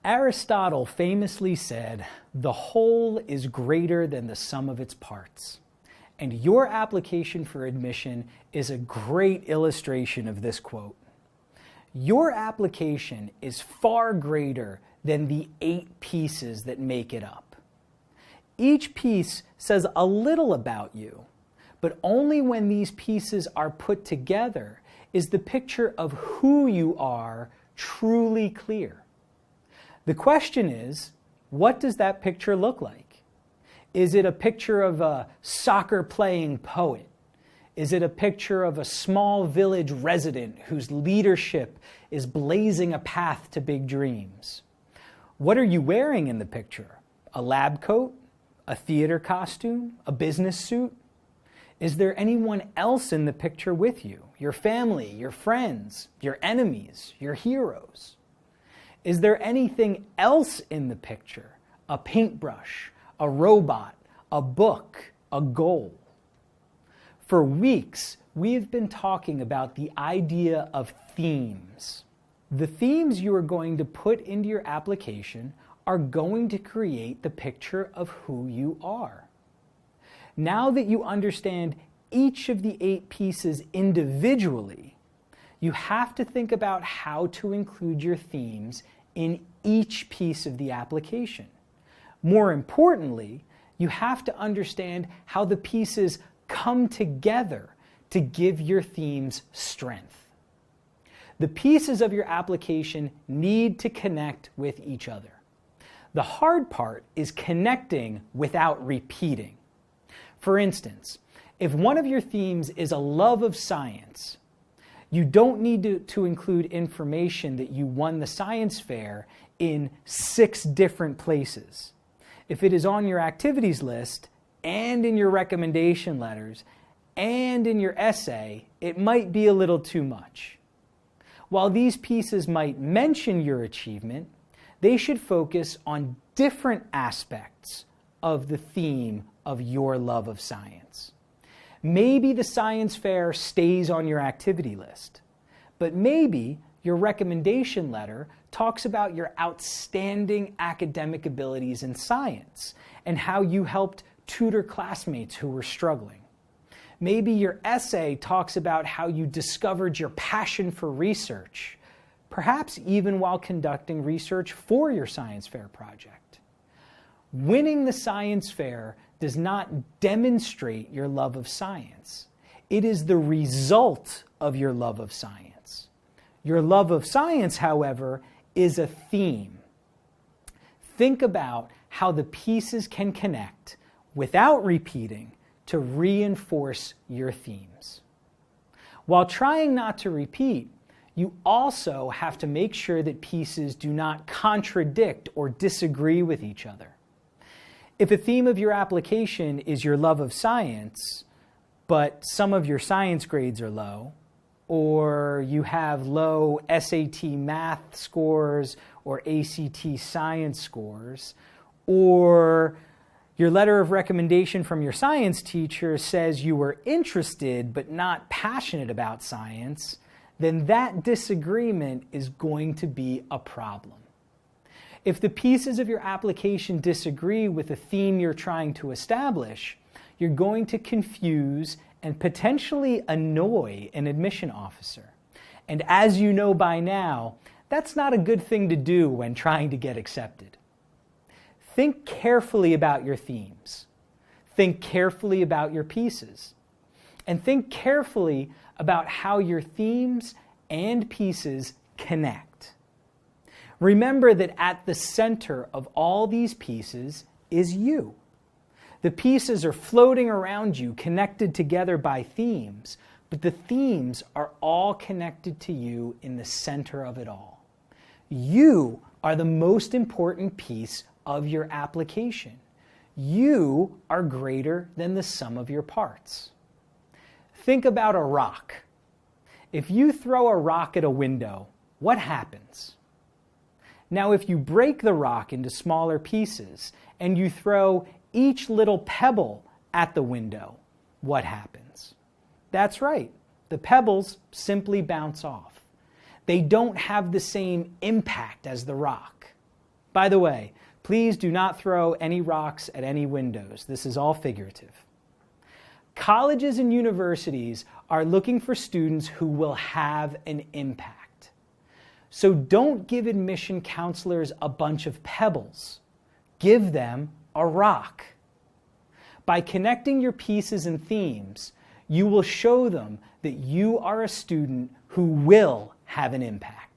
Aristotle famously said, "The whole is greater than the sum of its parts." And your application for admission is a great illustration of this quote. Your application is far greater than the 8 pieces that make it up. Each piece says a little about you, but only when these pieces are put together is the picture of who you are truly clear. The question is, what does that picture look like? Is it a picture of a soccer-playing poet? Is it a picture of a small village resident whose leadership is blazing a path to big dreams? What are you wearing in the picture? A lab coat? A theater costume? A business suit? Is there anyone else in the picture with you? Your family, your friends, your enemies, your heroes? Is there anything else in the picture? A paintbrush, a robot, a book, a goal? For weeks, we have been talking about the idea of themes. The themes you are going to put into your application are going to create the picture of who you are. Now that you understand each of the 8 pieces individually, you have to think about how to include your themes in each piece of the application. More importantly, you have to understand how the pieces come together to give your themes strength. The pieces of your application need to connect with each other. The hard part is connecting without repeating. For instance, if one of your themes is a love of science, you don't need to include information that you won the science fair in 6 different places. If it is on your activities list and in your recommendation letters and in your essay, it might be a little too much. While these pieces might mention your achievement, they should focus on different aspects of the theme of your love of science. Maybe the science fair stays on your activity list, but maybe your recommendation letter talks about your outstanding academic abilities in science and how you helped tutor classmates who were struggling. Maybe your essay talks about how you discovered your passion for research, perhaps even while conducting research for your science fair project. Winning the science fair does not demonstrate your love of science. It is the result of your love of science. Your love of science, however, is a theme. Think about how the pieces can connect without repeating to reinforce your themes. While trying not to repeat, you also have to make sure that pieces do not contradict or disagree with each other. If a theme of your application is your love of science, but some of your science grades are low, or you have low SAT math scores or ACT science scores, or your letter of recommendation from your science teacher says you were interested but not passionate about science, then that disagreement is going to be a problem. If the pieces of your application disagree with the theme you're trying to establish, you're going to confuse and potentially annoy an admission officer. And as you know by now, that's not a good thing to do when trying to get accepted. Think carefully about your themes. Think carefully about your pieces. And think carefully about how your themes and pieces connect. Remember that at the center of all these pieces is you. The pieces are floating around you, connected together by themes, but the themes are all connected to you in the center of it all. You are the most important piece of your application. You are greater than the sum of your parts. Think about a rock. If you throw a rock at a window, what happens? Now, if you break the rock into smaller pieces and you throw each little pebble at the window, what happens? That's right. The pebbles simply bounce off. They don't have the same impact as the rock. By the way, please do not throw any rocks at any windows. This is all figurative. Colleges and universities are looking for students who will have an impact. So don't give admission counselors a bunch of pebbles. Give them a rock. By connecting your pieces and themes, you will show them that you are a student who will have an impact.